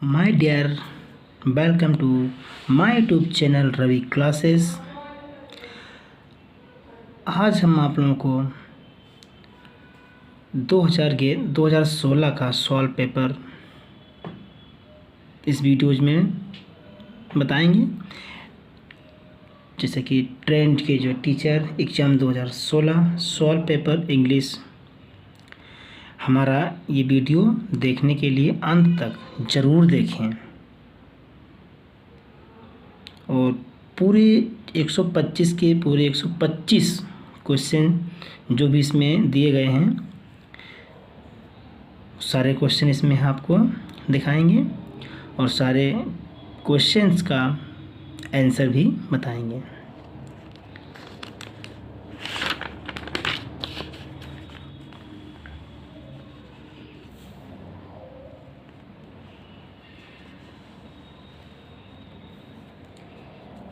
My dear, welcome to my YouTube channel Ravi classes. आज हम आप लोगों को 2016 का सॉल्व पेपर इस वीडियोज में बताएंगे। जैसे कि ट्रेंड के जो teacher exam 2016 solve paper English. हमारा ये वीडियो देखने के लिए अंत तक ज़रूर देखें और पूरे 125 के पूरे 125 क्वेश्चन जो भी इसमें दिए गए हैं सारे क्वेश्चन इसमें आपको दिखाएंगे और सारे क्वेश्चंस का आंसर भी बताएंगे।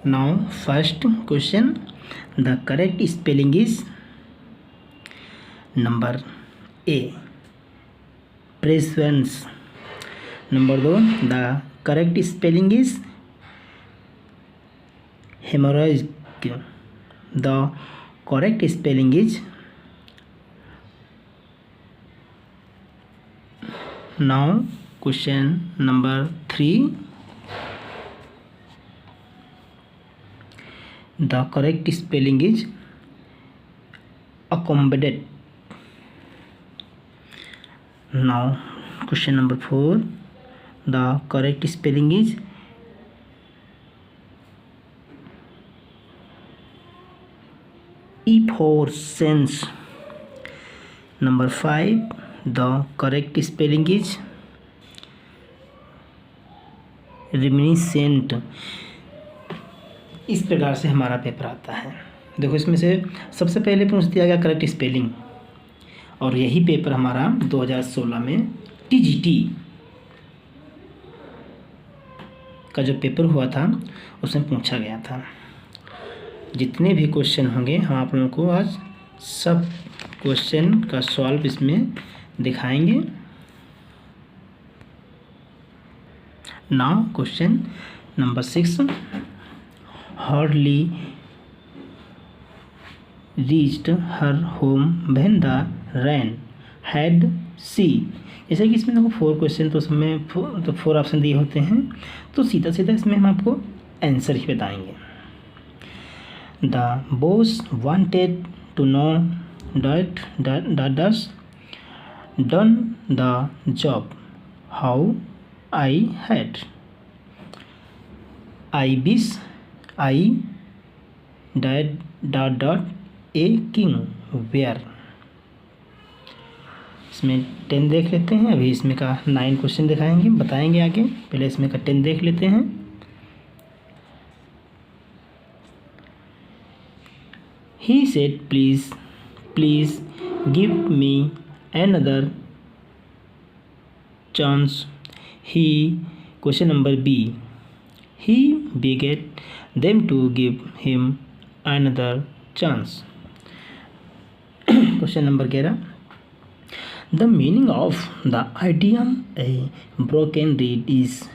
Now first question, the correct spelling is number A, presence. Number 2, the correct spelling is hemorrhagic. The correct spelling is now question number 3. The correct spelling is accommodate. Now question number 4. The correct spelling is effervescence. Number 5. The correct spelling is reminiscent. इस प्रकार से हमारा paper आता है। देखो इसमें से सबसे पहले पूछ दिया गया करेक्ट स्पेलिंग और यही पेपर हमारा 2016 में टीजीटी का जो पेपर हुआ था उसमें पूछा गया था। जितने भी क्वेश्चन होंगे हम आप लोगों को आज सब क्वेश्चन का सॉल्व इसमें दिखाएंगे। Now question number 6. Hardly reached her home when the rain had ceased. जैसे कि इसमें देखो 4 क्वेश्चन तो उसमें 4 ऑप्शन दिए होते हैं तो सीधा सीधा इसमें हम आपको आंसर ही बताएंगे। The boss wanted to know that does done the job how I had. I wish I did a king where. इसमें 10 देख लेते हैं। अभी इसमें का 9 क्वेश्चन दिखाएंगे बताएंगे आगे। पहले इसमें का 10 देख लेते हैं। He said please give me another chance. Question number B. He begged them to give him another chance. Question number 11. The meaning of the idiom a broken reed is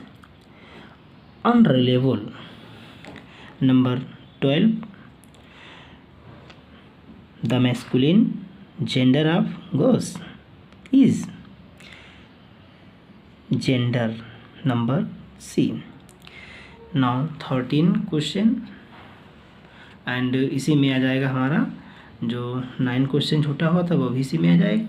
unreliable. Number 12. The masculine gender of ghost is gender. Number C. Now 13 question and इसी में आ जाएगा हमारा जो 9 question छूटा हुआ था वो भी इसी में आ जाएगा।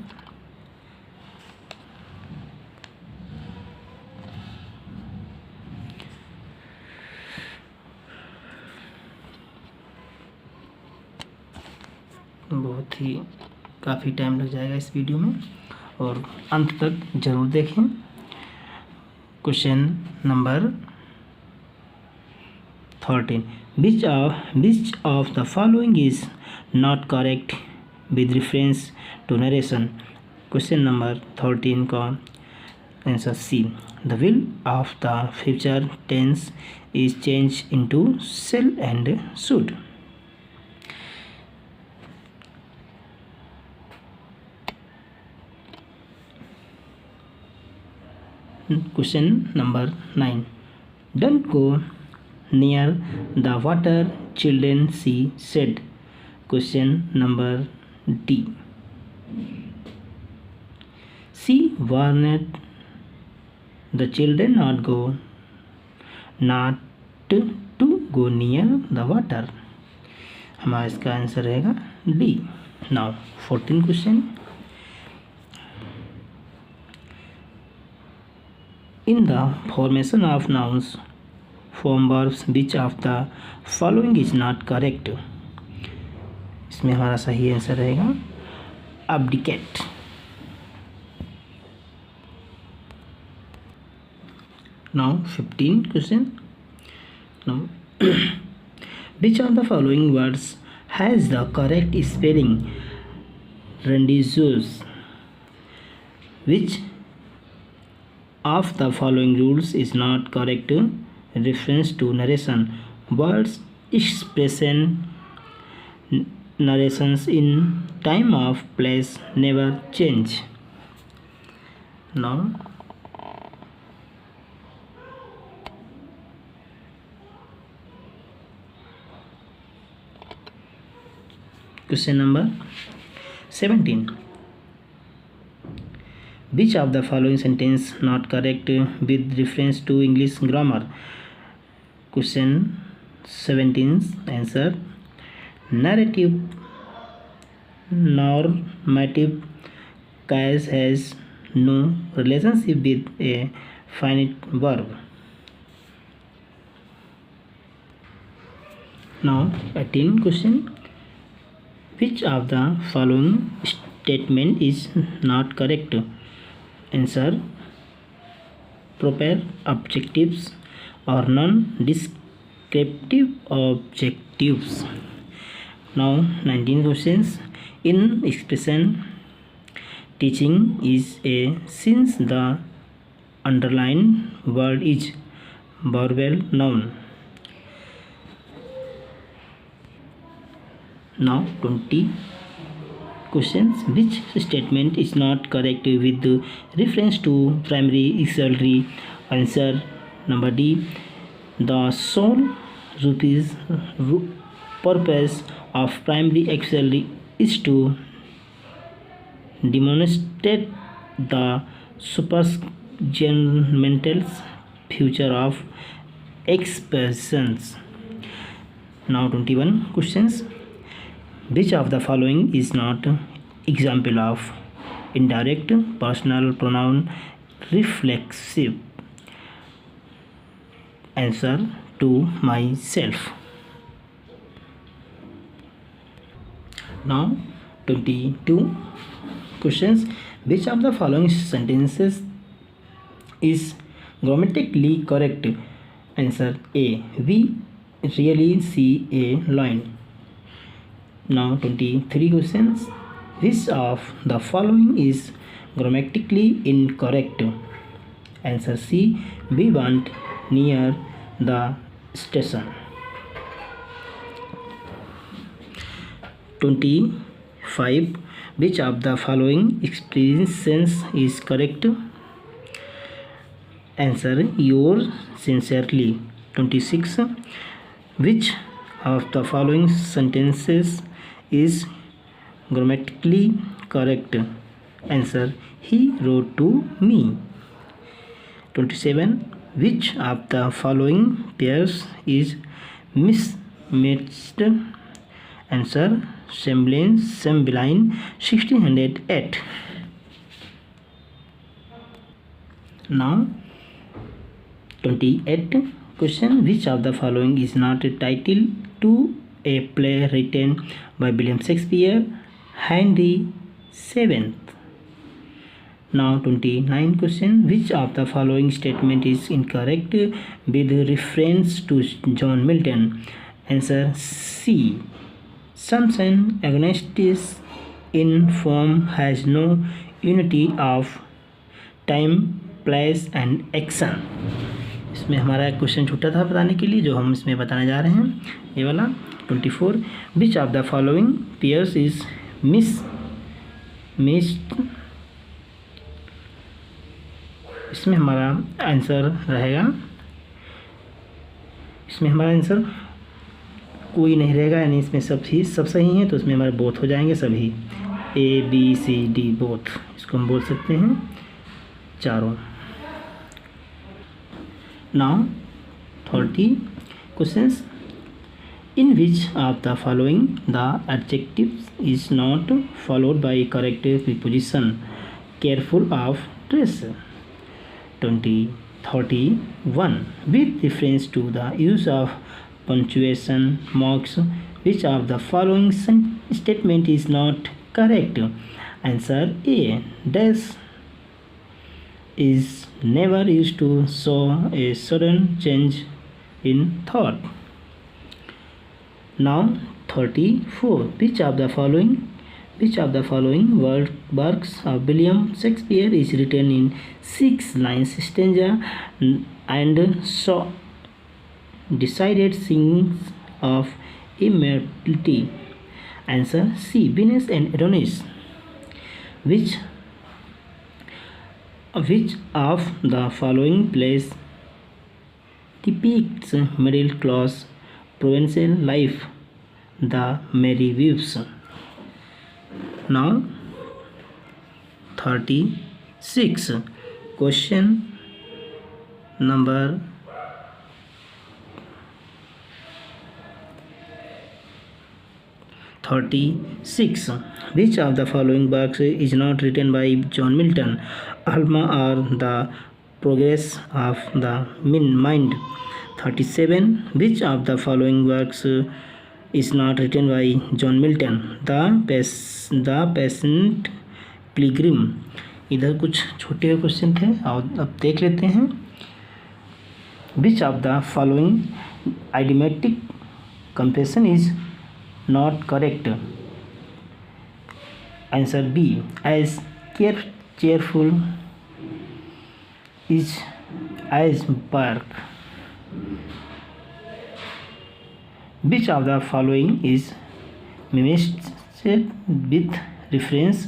बहुत ही काफ़ी टाइम लग जाएगा इस वीडियो में और अंत तक ज़रूर देखें। Question number 13. Which of the following is not correct with reference to narration? Question number 13 का answer C. The will of the future tense is changed into shall and should. Question number 9. Don't go near the water, children, she said. Question number D. She warned the children not to go near the water. हमारा इसका answer रहेगा D. Now 14 question. In the formation of nouns, form verbs, which of the following is not correct? इसमें हमारा सही answer रहेगा abdicate. Now 15 question. Now which of the following words has the correct spelling? Rendezvous. Which of the following rules is not correct? Reference to narration. Words expression narrations in time of place never change. Now question number 17. Which of the following sentence not correct with reference to English grammar? Question 17 answer. Narrative normative case has no relationship with a finite verb. Now 18 question. Which of the following statement is not correct? Answer. Proper objectives or non-descriptive objectives. Now 19 questions. In expression teaching is a since the underlined word is verbal noun. Now 20 questions. Which statement is not correct with reference to primary auxiliary? Answer number D. The sole purpose of primary auxiliary is to demonstrate the supersegmental future of expressions. Now 21 questions. Which of the following is not example of indirect personal pronoun reflexive? Answer. To myself. Now 22 questions. Which of the following sentences is grammatically correct? Answer A. We really see a lion. Now 23 questions. Which of the following is grammatically incorrect? Answer C. We went near the station. 25. Which of the following expressions is correct? Answer. Yours sincerely. 26. Which of the following sentences is grammatically correct? Answer. He wrote to me. 27. Which of the following pairs is mismatched? Answer. Cymbeline 1608. Now 28 question. Which of the following is not a title to a play written by William Shakespeare, Henry VII? Now 29 question. Which of the following statement is incorrect with reference to John Milton? Answer C. Something agnostic in form has no unity of time, place and action. इसमें हमारा एक question छूटा था बताने के लिए, जो हम इसमें बताने जा रहे हैं, ये वाला 24. Which of the following pairs is mismatched? इसमें हमारा आंसर रहेगा, इसमें हमारा आंसर कोई नहीं रहेगा, यानी इसमें सब सही हैं, तो इसमें हमारे बोथ हो जाएंगे सभी, A B C D both, इसको हम बोल सकते हैं चारों। Now 30 questions, in which of the following the adjective is not followed by correct preposition, careful of dress। 31 with reference to the use of punctuation marks, which of the following statement is not correct? Answer A, dash is never used to show a sudden change in thought। Now 34, which of the following works of William Shakespeare is written in 6 lines stanza and so decided scenes of immortality? Answer C, Venus and Adonis। Which of the following plays depicts middle class provincial life? The Merry Wives। Now 36, question number 36, which of the following works is not written by John Milton? Alma or The Progress of the Mind। 37, which of the following works is not written by John Milton? The Patient Pilgrim। इधर कुछ छोटे question थे और अब देख लेते हैं। Which of the following idiomatic confession is not correct? Answer B, as cheerful is as bark। Which of the following is mimicked with reference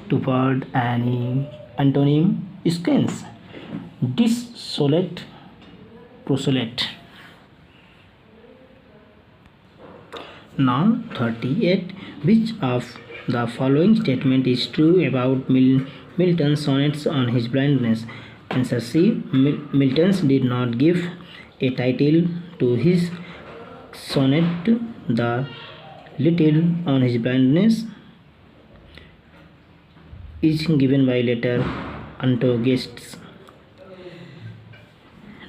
to word and antonym scans? Dissolute, proselyte। Now 38, which of the following statement is true about Milton's sonnets on his blindness? Answer C, Milton did not give a title to his sonnet The Little on his blindness is given by later antagonists।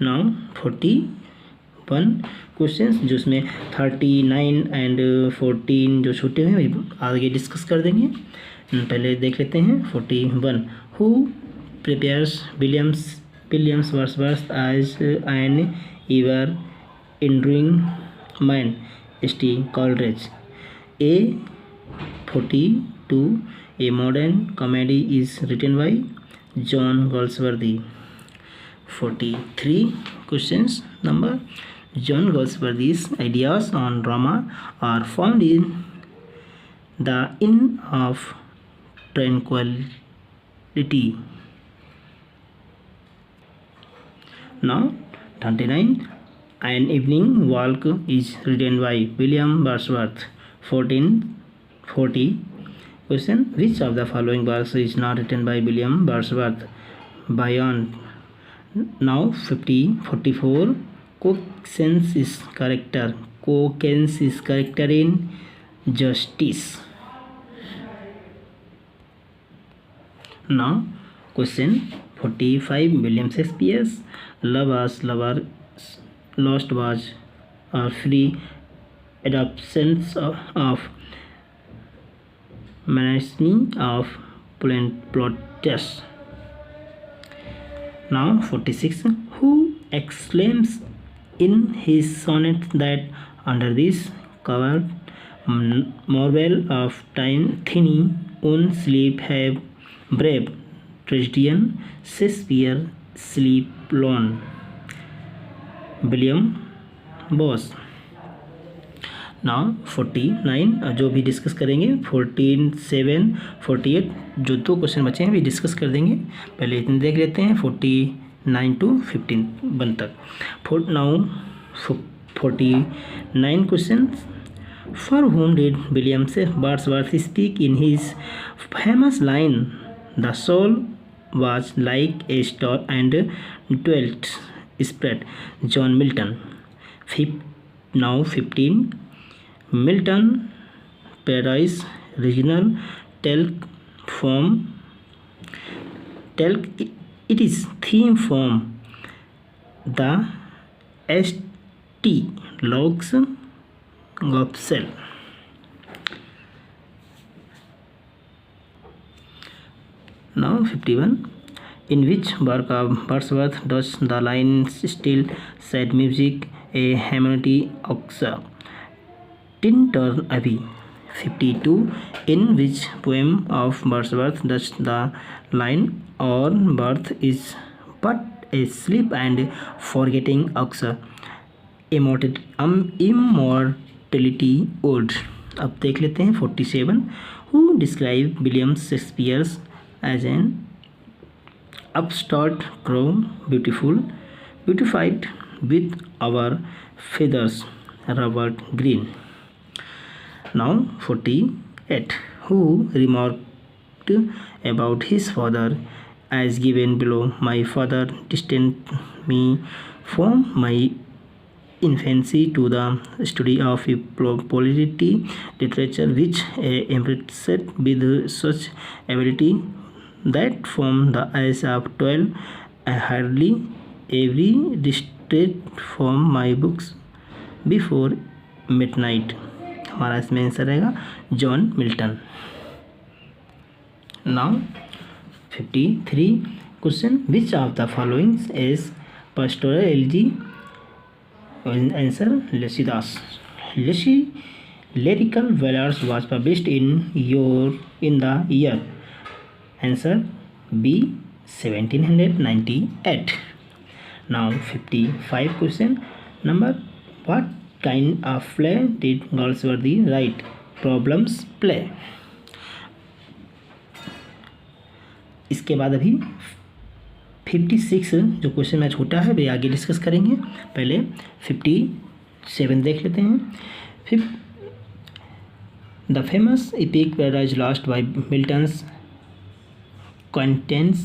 Now 41 questions, जो उसमें 39 and 14 जो छूटे हुए आगे discuss कर देंगे। पहले देख लेते हैं 41, who prepares Williams Wordsworth as an ever enduring man? St. Coleridge। A 42, a modern comedy is written by John Galsworthy। 43 questions number, John Galsworthy's ideas on drama are found in The Inn of Tranquility। Now 39, An Evening Walk is written by William Wordsworth। 40 question, which of the following works is not written by William Wordsworth? Beyond। Now 44, Cockens is character in Justice। Now question 45, William Shakespeare's Lovers Lost was a free adaptations of Menacing of Plautus। Now 46, who exclaims in his sonnet that under this covered marble of time thinny un sleep have brave tragedian Shakespeare sleep alone? William boss. Now 49 जो भी discuss करेंगे, 47 48 जो 2 question बचे हैं भी discuss कर देंगे। पहले इतने देख लेते हैं। 9 to 15 1 तक। Now 49 question. For whom did William Wordsworth speak in his famous line, "The soul was like a star and dwelt spread"? John Milton. Now 15. Milton Paradise Regional Talk it is theme from the St. Luke's Gospel. Now 51. In which work of Wordsworth does the line "still sad music a humanity oxa tinter abbey"? 52. In which poem of Wordsworth does the line "our birth is but a sleep and forgetting oxa immortality old"? अब देख लेते हैं 47. Who described William Shakespeare as an upstart crow, beautified with our feathers? Robert Greene. Now 48. Who remarked about his father as given below? "My father distanced me from my infancy to the study of polity literature, which embraced with such ability that from the age of 12 I hardly ever distracted from my books before midnight." हमारा इसमें answer रहेगा John Milton. Now 53 question. Which of the following is pastoral elegy? Answer Lycidas. Lyrical Ballads was published in the year? Answer B 1798. Now 55 question. Number, what kind of play did Galsworthy write? Problems play. इसके बाद अभी 56 जो question में छोटा है वे आगे discuss करेंगे। पहले 57 देख लेते हैं। The famous epic paradise lost by Milton's contains?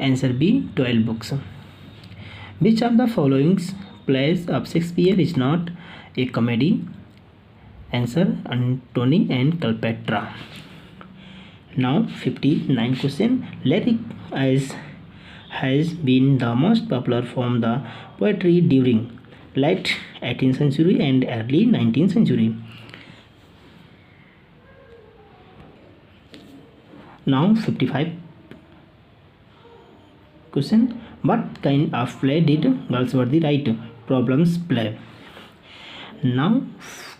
Answer B 12 books. Which of the following plays of Shakespeare is not a comedy? Answer Antony and Cleopatra. Now 59 question. Lyric has been the most popular form of the poetry during late 18th century and early 19th century. Now 55 question. What kind of play did Galsworthy write? Problems play. Now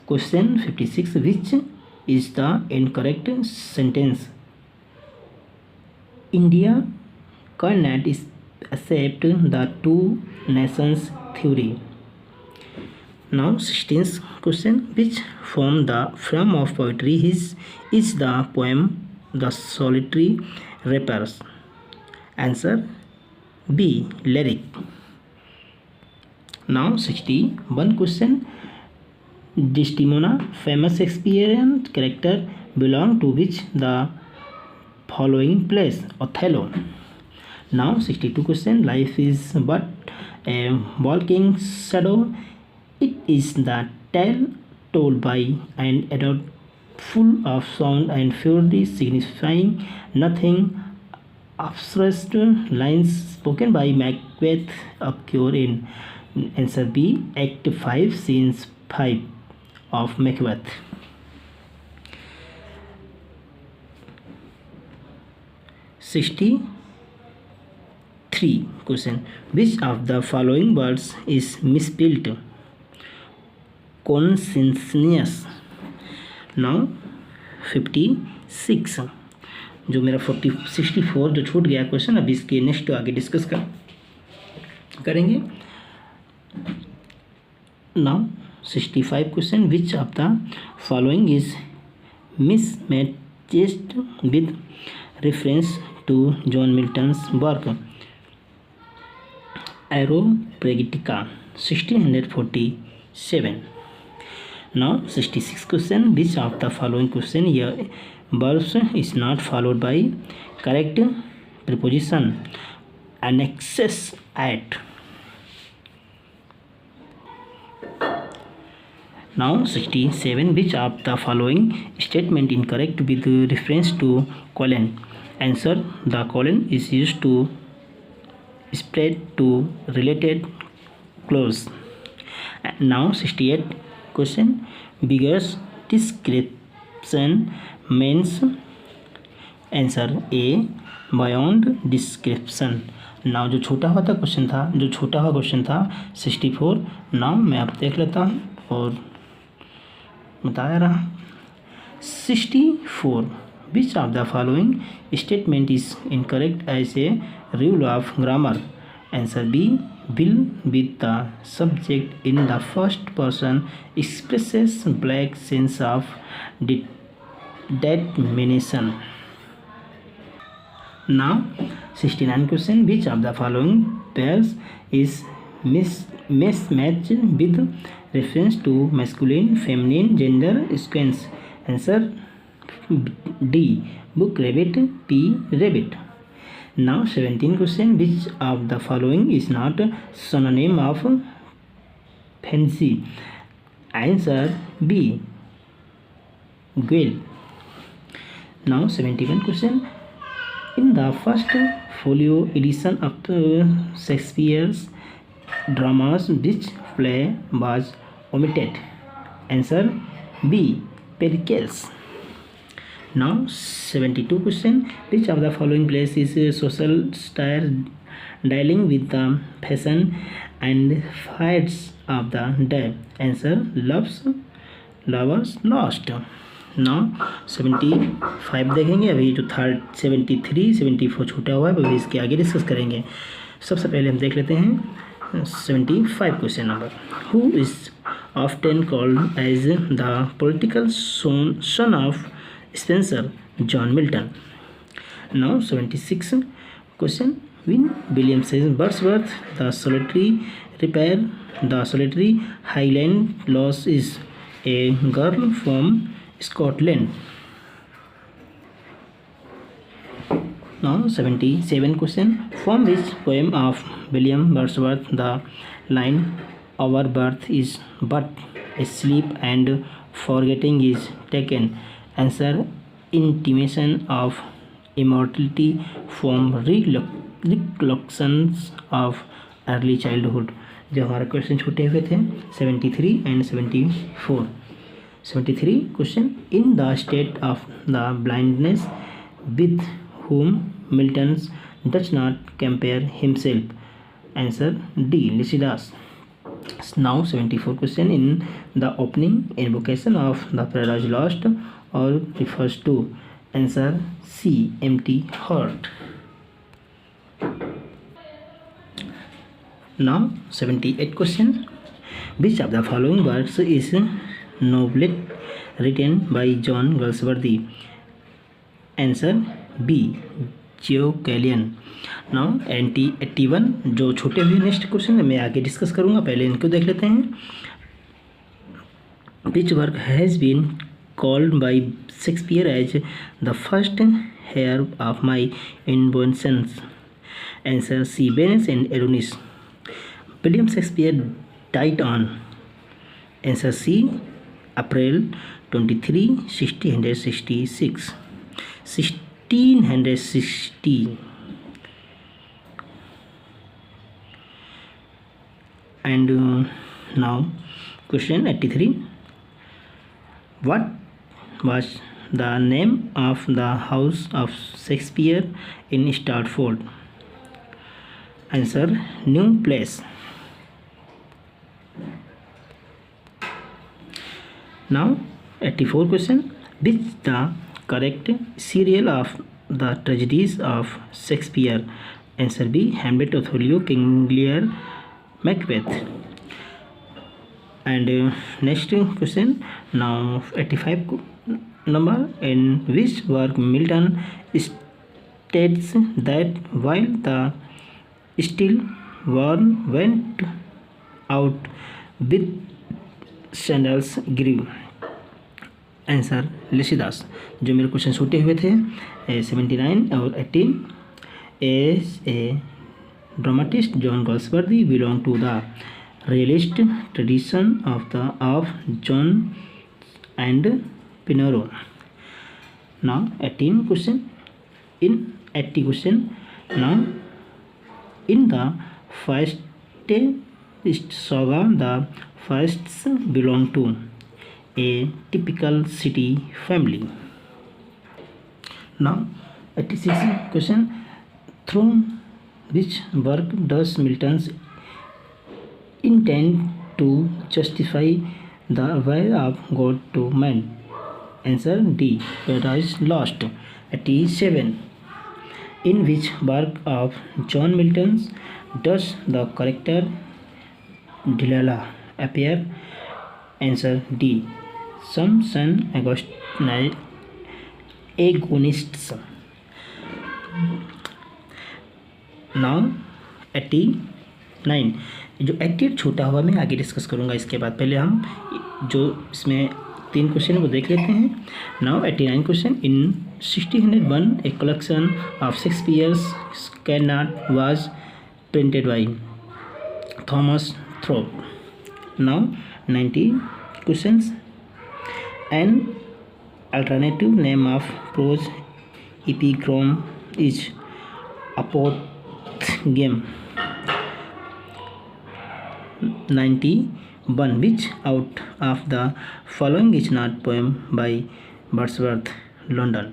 question 56. Which is the incorrect sentence? India cannot accept the two nations theory. Now 16th question. Which form of poetry is the poem The Solitary Reapers? Answer B lyric. Now 61 question. Desdemona, famous Shakespearean character, belong to which the following plays? Othello. Now 62 question. Life is but a walking shadow. It is the tale told by an adult, full of sound and fury, signifying nothing. Abstract lines spoken by Macbeth occur in answer B Act 5 Scene 5 of Macbeth. 63 question. Which of the following words is misspelled? Conscientious. Now 56 जो मेरा 64 जो छूट गया question, अभी इसके next आगे discuss करेंगे। Now 65 question. Which of the following is mismatched with reference to John Milton's work? Aeropragitica 1647. Now 66 question, which of the following question here verbs is not followed by correct preposition annexes at. Now 67, which of the following statement incorrect with reference to colon? Answer, the colon is used to spread to related clause. Now 68 question, bigger description means. Answer A, beyond description. Now जो छोटा हुआ question था 64. Now मैं आप देख लेता हूँ और बताया रहा. 64, which of the following statement is incorrect as a rule of grammar? Answer B, will with the subject in the first person expresses black sense of determination. Now 69 question, which of the following pairs is mismatched with reference to masculine, feminine, gender sequence? Answer D, book rabbit, P rabbit. Now 17 question, which of the following is not synonym of fancy? Answer B, guile. Now 71 question, in the first folio edition of Shakespeare's dramas, which play was omitted? Answer B, Pericles. Now 72 question, which of the following plays is a social satire dealing with the fashion and fights of the day? Answer, lovers lost. Now 75 देखेंगे. अभी जो 73 74 छूटा हुआ है अभी इसके आगे discuss करेंगे. सबसे पहले हम देख लेते हैं 75 question number. Who is often called as the political son of Spencer? John Milton. Now 76 question, when William says Wordsworth the solitary Highland Lass is a girl from Scotland. Now 77 question, from which poem of William Wordsworth the line our birth is but a sleep and forgetting is taken? Answer, intimation of immortality from recollections of early childhood. जो हमारे question छूटे हुए थे 73 and 74. 73 question, in the state of the blindness with whom Milton does not compare himself? Answer D, Lycidas. Now 74 question, in the opening invocation of the Paradise Lost or refers to? Answer C, empty heart. Now 78 question, which of the following works is novelette written by John Galsworthy? Answer B, Deucalion. Now 81, जो छोटे हुए next question मैं आगे discuss करूँगा, पहले इनको देख लेते हैं. Which work has been called by Shakespeare as the first heir of my inventions? Answer C, Venus and Adonis. William Shakespeare died on? Answer C, April 23, 1666. 1660. And now question 83, what was the name of the house of Shakespeare in Stratford? Answer, New Place. Now 84 question, which the correct serial of the tragedies of Shakespeare? Answer B, Hamlet, Othello, King Lear, Macbeth. And next question, now 85 number, in which work Milton states that while the still went out with sandals grew. Answer Lycidas. जो मेरे question छूटे हुए थे 79 और 18। As a dramatist John Galsworthy belong to the realist tradition of John and Pinero. Now 18 question in 80 question. Now in the first saga the firsts belong to a typical city family. Now 86 question. Through which work does Milton intend to justify the way of God to man? Answer D. Paradise Lost. 87. In which work of John Milton does the character Delilah appear? Answer D. Some sun agonists. Now 89। जो 88 छोटा हुआ मैं आगे discuss करूँगा इसके बाद। पहले हम जो इसमें 3 क्वेश्चन वो देख लेते हैं। Now 89 question. In 1601 a collection of Shakespeare's cannot was printed by Thomas Thorpe. Now 90 questions. An alternative name of prose epigram is apophthegm. 91 which out of the following is not poem by Wordsworth? London.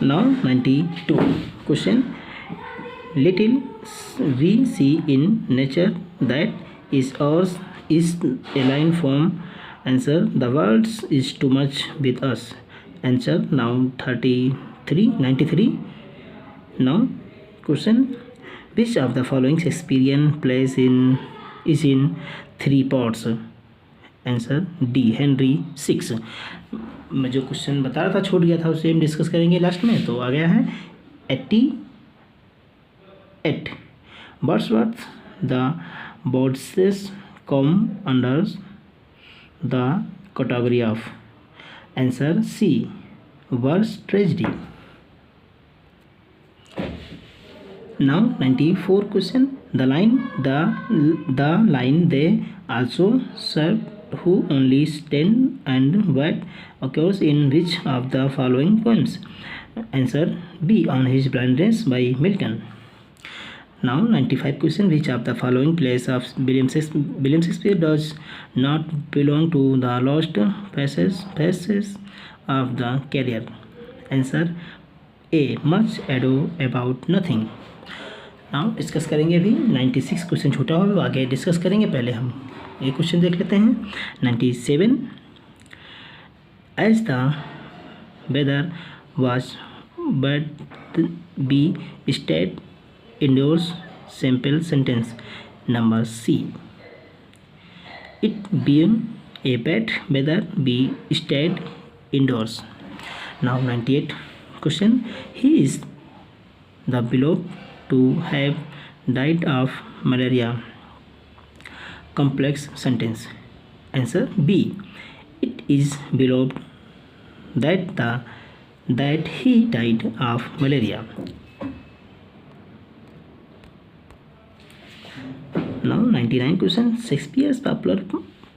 Now 92 question. Little we see in nature that is ours is a line form. Answer the world is too much with us. Answer now 93. Now question. Which of the following Shakespearean plays is in 3 parts? Answer D. Henry VI। मैं जो question बता रहा था छूट गया था उसे हम डिस्कस करेंगे लास्ट में। तो आ गया है 88। Wordsworth the Bosses come under the category of? Answer C. Verse tragedy. Now 94 question. The line they also serve who only stand and wait occurs in which of the following poems? Answer B. On His Blindness by Milton. Now 95 question. Which of the following plays of William Shakespeare does not belong to the lost phases of the career? Answer A. Much Ado About Nothing. Now discuss करेंगे अभी 96 question छूटा हुआ वो आगे discuss करेंगे। पहले हम एक क्वेश्चन देख लेते हैं 97। As the weather was but we stayed indoors sample sentence number C. It being a bad weather we stayed indoors. Now 98 question. He is the believed to have died of malaria. Complex sentence. Answer B. It is believed that he died of malaria. Now 99 question. Shakespeare's popular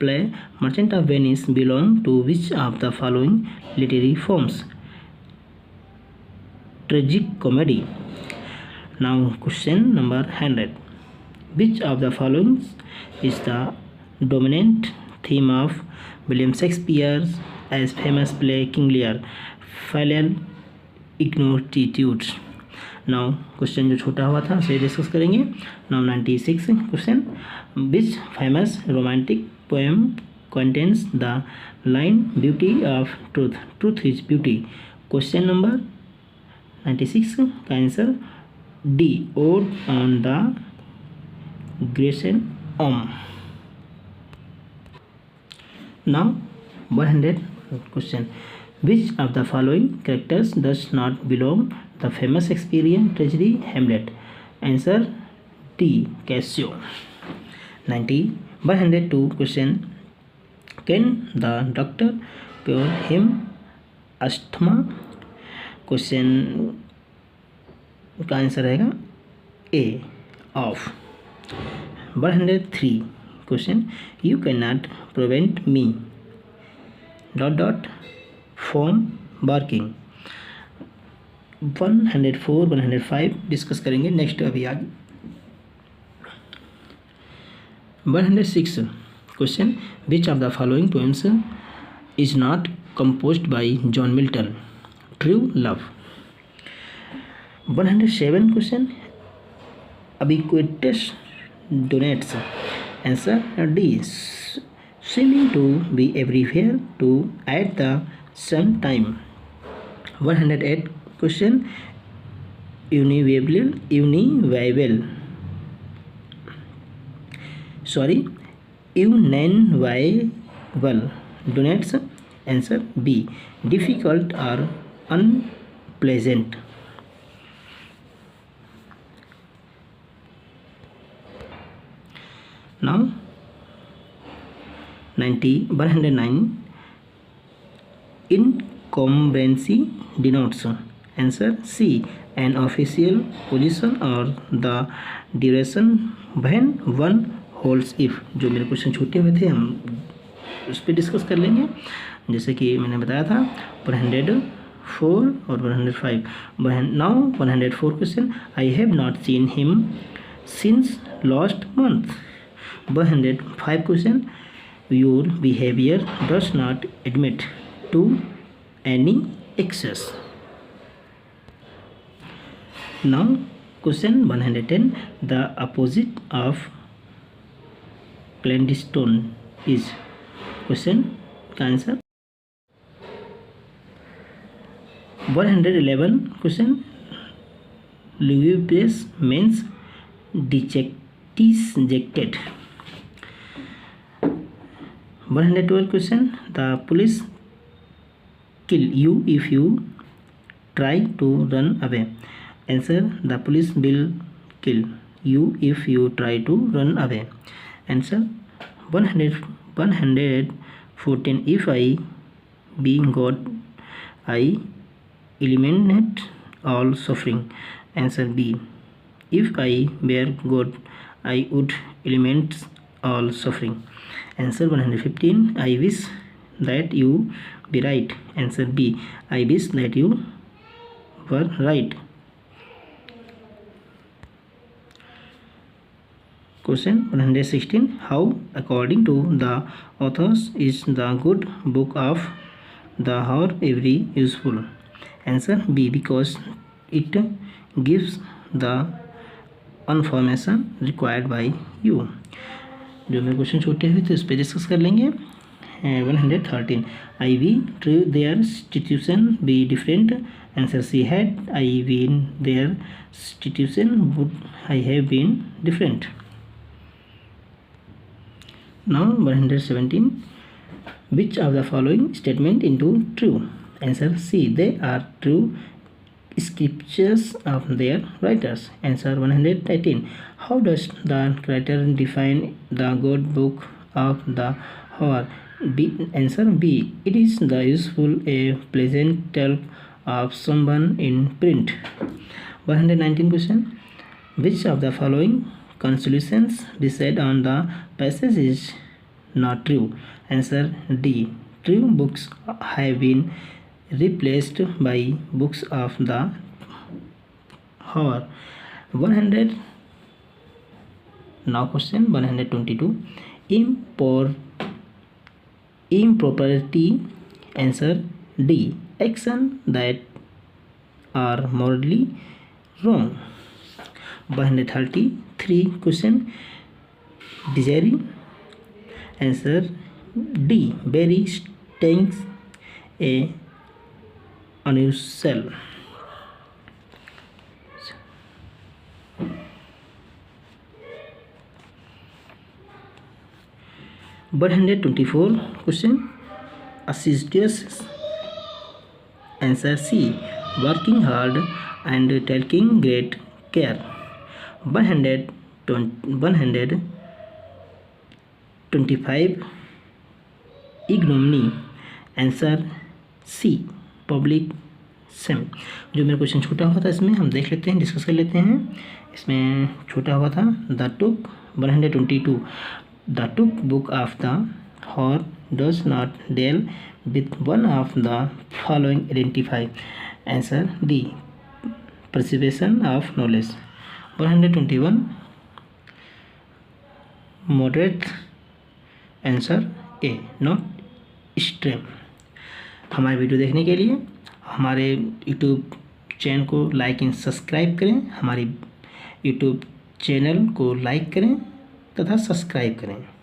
play Merchant of Venice belong to which of the following literary forms? Tragic comedy. Now question number 100. Which of the following is the dominant theme of William Shakespeare's as famous play King Lear? Filial ignotitude. Now question जो छोटा हुआ था उसे discuss करेंगे। Now 96 question. Which famous romantic poem contains the line beauty of truth? Truth is beauty. Question number 96 का answer D. Ode on the Grecian Om. Now 100 question. Which of the following characters does not belong the famous Shakespearean tragedy Hamlet. Answer D. Cassio. 102 question. Can the doctor cure him asthma? Question का answer रहेगा A of. 103 question. You can not prevent me dot from barking. 104 105 discuss करेंगे next अभी आगे. 106 question. Which of the following poems is not composed by John Milton? True Love. 107 question. Ubiquitous donates. Answer D. Seeming to be everywhere to at the same time. 108 question. Univival donates. Answer B. Difficult or unpleasant. Now 109 incumbency denotes. Answer C. An official position or the duration when one holds. If जो मेरे question छूटे हुए थे हम उस पर discuss कर लेंगे. जैसे कि मैंने बताया था 104 और 105. Now 104 question. I have not seen him since last month. 105 question. Your behaviour does not admit to any excess. Now question 110. The opposite of clandestine is. Question का answer 111 question. Lugubrious means dejected. 112 question. The police kill you if you try to run away. Answer the police will kill you if you try to run away. Answer 114. if I be God I eliminate all suffering. Answer B. if I were God I would eliminate all suffering. Answer 115. I wish that you be right. Answer B. I wish that you were right. Question 116. How, according to the authors, is the good book of the hour every useful? Answer B. Because it gives the information required by you. जो मेरे question छोटे हुए थे उस पर discuss कर लेंगे. 113. I be true their institution be different. Answer C. Had I been their institution would I have been different. Now 117. Which of the following statement into true? Answer C. They are true scriptures of their writers. Answer 118. How does the writer define the good book of the hour? B. Answer B. It is the useful a pleasant tale of someone in print. 119 question. Which of the following conclusions based on the passage is not true? Answer D. True books have been replaced by books of the hour. 100. Now question 122. Impropriety. Answer D. Action that are morally wrong. 133 question. Desiring. Answer D. Berry stings a unusual. 124 question. Assiduous. Answer C. working hard and taking great care. 125 ignominy. Answer C public same. जो मेरा question छूटा हुआ था इसमें हम देख लेते हैं, डिस्कस कर लेते हैं। इसमें छूटा हुआ था the took 122 the took book of the hour does not deal with one of the following identify. Answer D preservation of knowledge। 121 moderate। Answer A not extreme. हमारे वीडियो देखने के लिए हमारे यूट्यूब चैनल को लाइक एंड सब्सक्राइब करें, हमारी YouTube channel को like करें तथा सब्सक्राइब करें।